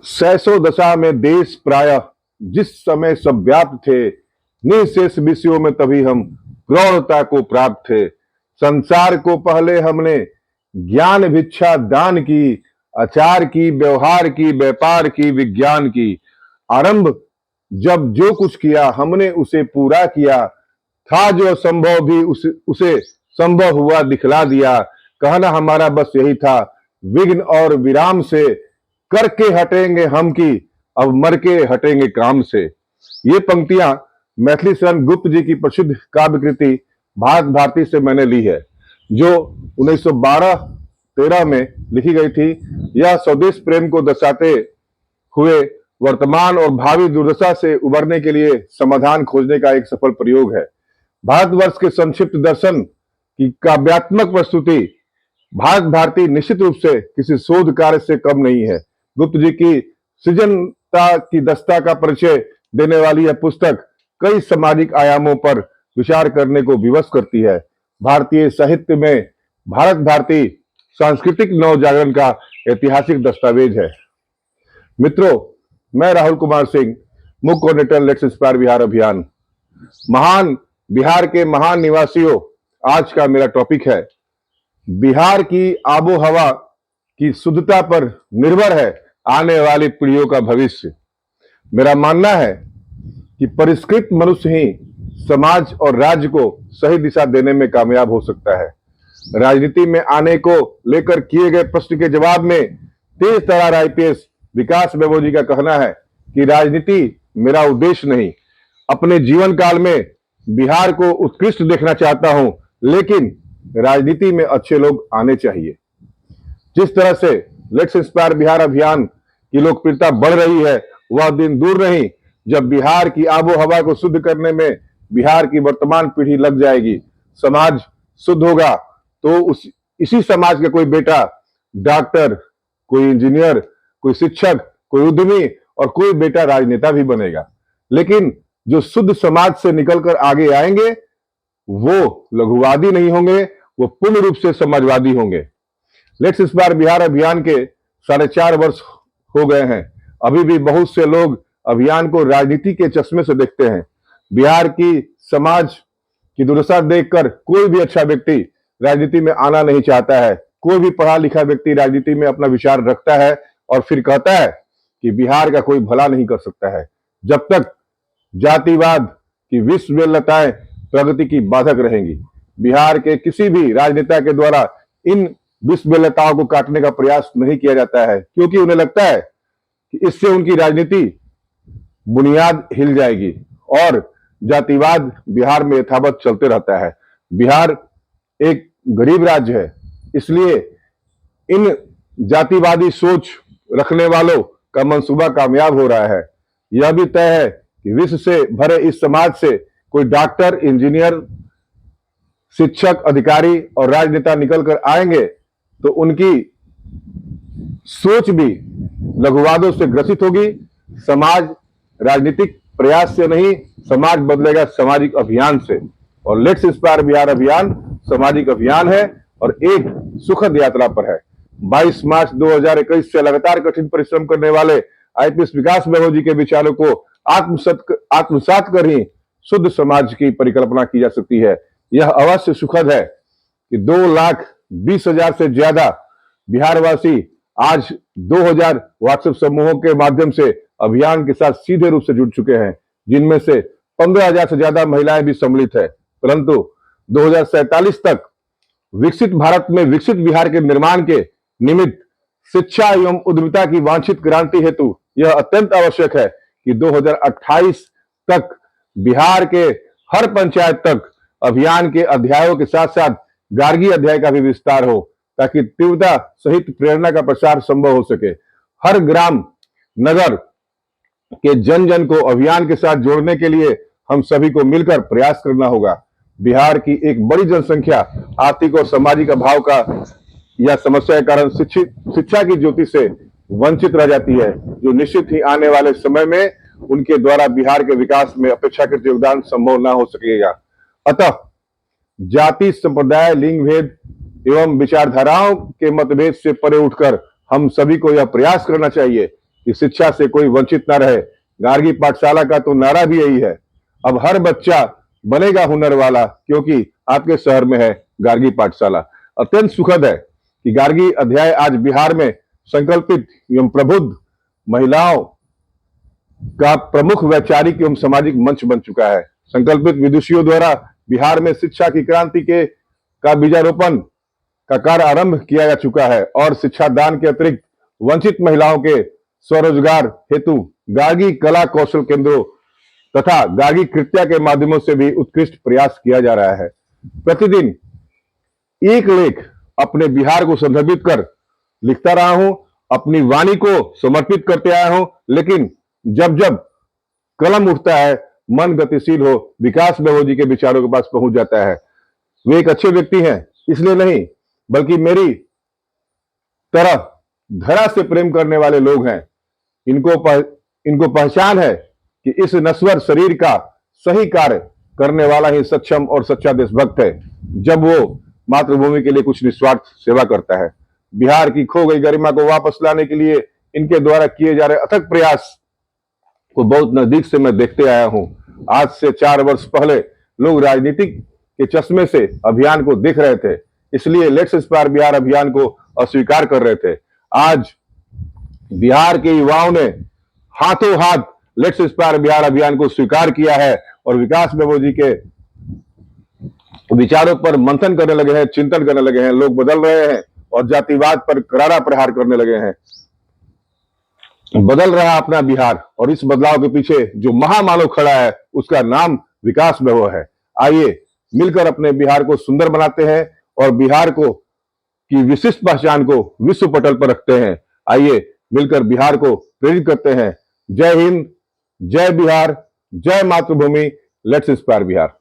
सैसो दशा में देश प्रायः जिस समय सब व्याप्त थे, निशेष विषयों में तभी हम प्रौढ़ता को प्राप्त थे। संसार को पहले हमने ज्ञान भिक्षा दान की, आचार की, व्यवहार की, व्यापार की, विज्ञान की। आरंभ जब जो कुछ किया हमने उसे पूरा किया, था जो असंभव भी उसे संभव हुआ दिखला दिया। कहना हमारा बस यही था, विघ्न और विराम से करके हटेंगे हम की, अब मर के हटेंगे काम से। ये पंक्तियां मैथिली शरण गुप्त जी की प्रसिद्ध काव्य कृति भारत भारती से मैंने ली है, जो 1912-13 में लिखी गई थी। यह स्वदेश प्रेम को दर्शाते हुए वर्तमान और भावी दुर्दशा से उबरने के लिए समाधान खोजने का एक सफल प्रयोग है। भारतवर्ष के संक्षिप्त दर्शन की काव्यात्मक प्रस्तुति भारत भारती निश्चित रूप से किसी शोध कार्य से कम नहीं है। गुप्त जी की सृजनता की दस्ता का परिचय देने वाली यह पुस्तक कई सामाजिक आयामों पर विचार करने को विवश करती है। भारतीय साहित्य में भारत भारती सांस्कृतिक नवजागरण का ऐतिहासिक दस्तावेज है। मित्रों, मैं राहुल कुमार सिंह, मुख्य कोऑर्डिनेटर लेट्स इंस्पायर बिहार अभियान। महान बिहार के महान निवासियों, आज का मेरा टॉपिक है, बिहार की आबो हवा की शुद्धता पर निर्भर है आने वाली पीढ़ियों का भविष्य। मेरा मानना है कि परिष्कृत मनुष्य ही समाज और राज्य को सही दिशा देने में कामयाब हो सकता है। राजनीति में आने को लेकर किए गए प्रश्न के जवाब में तेज तर्रार आईपीएस विकास वैभव जी का कहना है कि राजनीति मेरा उद्देश्य नहीं, अपने जीवन काल में बिहार को उत्कृष्ट देखना चाहता हूं, लेकिन राजनीति में अच्छे लोग आने चाहिए। जिस तरह से लेट्स इंस्पायर बिहार अभियान की लोकप्रियता बढ़ रही है, वह दिन दूर नहीं जब बिहार की आबो हवा को शुद्ध करने में बिहार की वर्तमान पीढ़ी लग जाएगी। समाज शुद्ध होगा तो इसी समाज का कोई बेटा डॉक्टर, कोई इंजीनियर, कोई शिक्षक, कोई उद्यमी और कोई बेटा राजनेता भी बनेगा। लेकिन जो शुद्ध समाज से निकलकर आगे आएंगे वो लघुवादी नहीं होंगे, वो पूर्ण रूप से समाजवादी होंगे। लेट्स इंस्पायर बिहार अभियान के 4.5 वर्ष हो गए हैं। अभी भी बहुत से लोग अभियान को राजनीति के चश्मे से देखते हैं। बिहार की समाज की दुर्दशा देखकर कोई भी अच्छा व्यक्ति राजनीति में आना नहीं चाहता है। कोई भी पढ़ा लिखा व्यक्ति राजनीति में अपना विचार रखता है और फिर कहता है कि बिहार का कोई भला नहीं कर सकता है। जब तक जातिवाद की विषमयताएं प्रगति की बाधक रहेंगी, बिहार के किसी भी राजनेता के द्वारा इन विषमयताओं को काटने का प्रयास नहीं किया जाता है, क्योंकि उन्हें लगता है कि इससे उनकी राजनीति बुनियाद हिल जाएगी और जातिवाद बिहार में यथावत चलते रहता है। बिहार एक गरीब राज्य है, इसलिए इन जातिवादी सोच रखने वालों का मंसूबा कामयाब हो रहा है। यह भी तय है कि विश्व से भरे इस समाज से कोई डॉक्टर, इंजीनियर, शिक्षक, अधिकारी और राजनेता निकलकर आएंगे तो उनकी सोच भी लघुवादों से ग्रसित होगी। समाज राजनीतिक प्रयास से नहीं, समाज बदलेगा सामाजिक अभियान से। और लेट्स इंस्पायर बिहार अभियान सामाजिक अभियान है और एक सुखद यात्रा पर है। 22 मार्च 2021 से लगातार कठिन परिश्रम करने वाले आईपीएस विकास वैभव जी के विचारों को आत्मसात कर ही शुद्ध समाज की परिकल्पना की जा सकती है। यह अवश्य सुखद है कि 2,20,000 से ज्यादा बिहारवासी आज 2000 व्हाट्सएप समूहों के माध्यम से अभियान के साथ सीधे रूप से जुड़ चुके हैं, जिनमें से 15,000 से ज्यादा महिलाएं भी सम्मिलित है। परंतु 2047 तक विकसित भारत में विकसित बिहार के निर्माण के निमित्त शिक्षा एवं उद्यमिता की वांछित क्रांति हेतु यह अत्यंत आवश्यक है कि 2028 तक बिहार के हर पंचायत तक अभियान के अध्यायों के साथ साथ गार्गी अध्याय का भी विस्तार हो, ताकि तीव्रता सहित प्रेरणा का प्रसार संभव हो सके। हर ग्राम नगर के जन जन को अभियान के साथ जोड़ने के लिए हम सभी को मिलकर प्रयास करना होगा। बिहार की एक बड़ी जनसंख्या आर्थिक और सामाजिक अभाव का या समस्या के कारण शिक्षा की ज्योति से वंचित रह जाती है, जो निश्चित ही आने वाले समय में उनके द्वारा बिहार के विकास में अपेक्षाकृत योगदान संभव न हो सकेगा। अतः जाति, संप्रदाय, लिंग भेद एवं विचारधाराओं के मतभेद से परे उठकर हम सभी को यह प्रयास करना चाहिए कि शिक्षा से कोई वंचित न रहे। गार्गी पाठशाला का तो नारा भी यही है, अब हर बच्चा बनेगा हुनर वाला, क्योंकि आपके शहर में है गार्गी पाठशाला। अत्यंत सुखद है कि गार्गी अध्याय आज बिहार में संकल्पित एवं प्रबुद्ध महिलाओं का प्रमुख वैचारिक एवं सामाजिक मंच बन चुका है। संकल्पित विदुषियों द्वारा बिहार में शिक्षा की क्रांति के का बीजारोपण का कार्य आरंभ किया जा चुका है और शिक्षा दान के अतिरिक्त वंचित महिलाओं के स्वरोजगार हेतु गार्गी कला कौशल केंद्रों तथा गार्गी कृत्या के माध्यमों से भी उत्कृष्ट प्रयास किया जा रहा है। प्रतिदिन एक लेख अपने बिहार को संदर्भित कर लिखता रहा हूं, अपनी वाणी को समर्पित करते आया हूं, लेकिन जब जब कलम उठता है, मन गतिशील हो, विकास बेहो जी के विचारों के पास पहुंच जाता है। वे एक अच्छे व्यक्ति हैं, इसलिए नहीं बल्कि मेरी तरह धरा से प्रेम करने वाले लोग हैं। इनको पहचान है कि इस नश्वर शरीर का सही कार्य करने वाला ही सक्षम और सच्चा देशभक्त है, जब वो मातृभूमि के लिए कुछ निस्वार्थ सेवा करता है। बिहार की खो गई गरिमा को वापस लाने के लिए इनके द्वारा किए जा रहे अथक प्रयास को बहुत नजदीक से मैं देखते आया हूं। आज से 4 वर्ष पहले लोग राजनीतिक के चश्मे से अभियान को देख रहे थे, इसलिए लेट्स इंस्पायर बिहार अभियान को अस्वीकार कर रहे थे। आज बिहार के युवाओं ने हाथों हाथ लेट्स इंस्पायर बिहार अभियान को स्वीकार किया है और विकास बेहो जी के विचारों पर मंथन करने लगे हैं, चिंतन करने लगे हैं। लोग बदल रहे हैं और जातिवाद पर करारा प्रहार करने लगे हैं। बदल रहा अपना बिहार और इस बदलाव के पीछे जो महामानव खड़ा है उसका नाम विकास बेहो है। आइए मिलकर अपने बिहार को सुंदर बनाते हैं और बिहार को की विशिष्ट पहचान को विश्व पटल पर रखते हैं। आइए मिलकर बिहार को प्रेरित करते हैं। जय हिंद, जय बिहार, जय मातृभूमि, लेट्स इंस्पायर बिहार।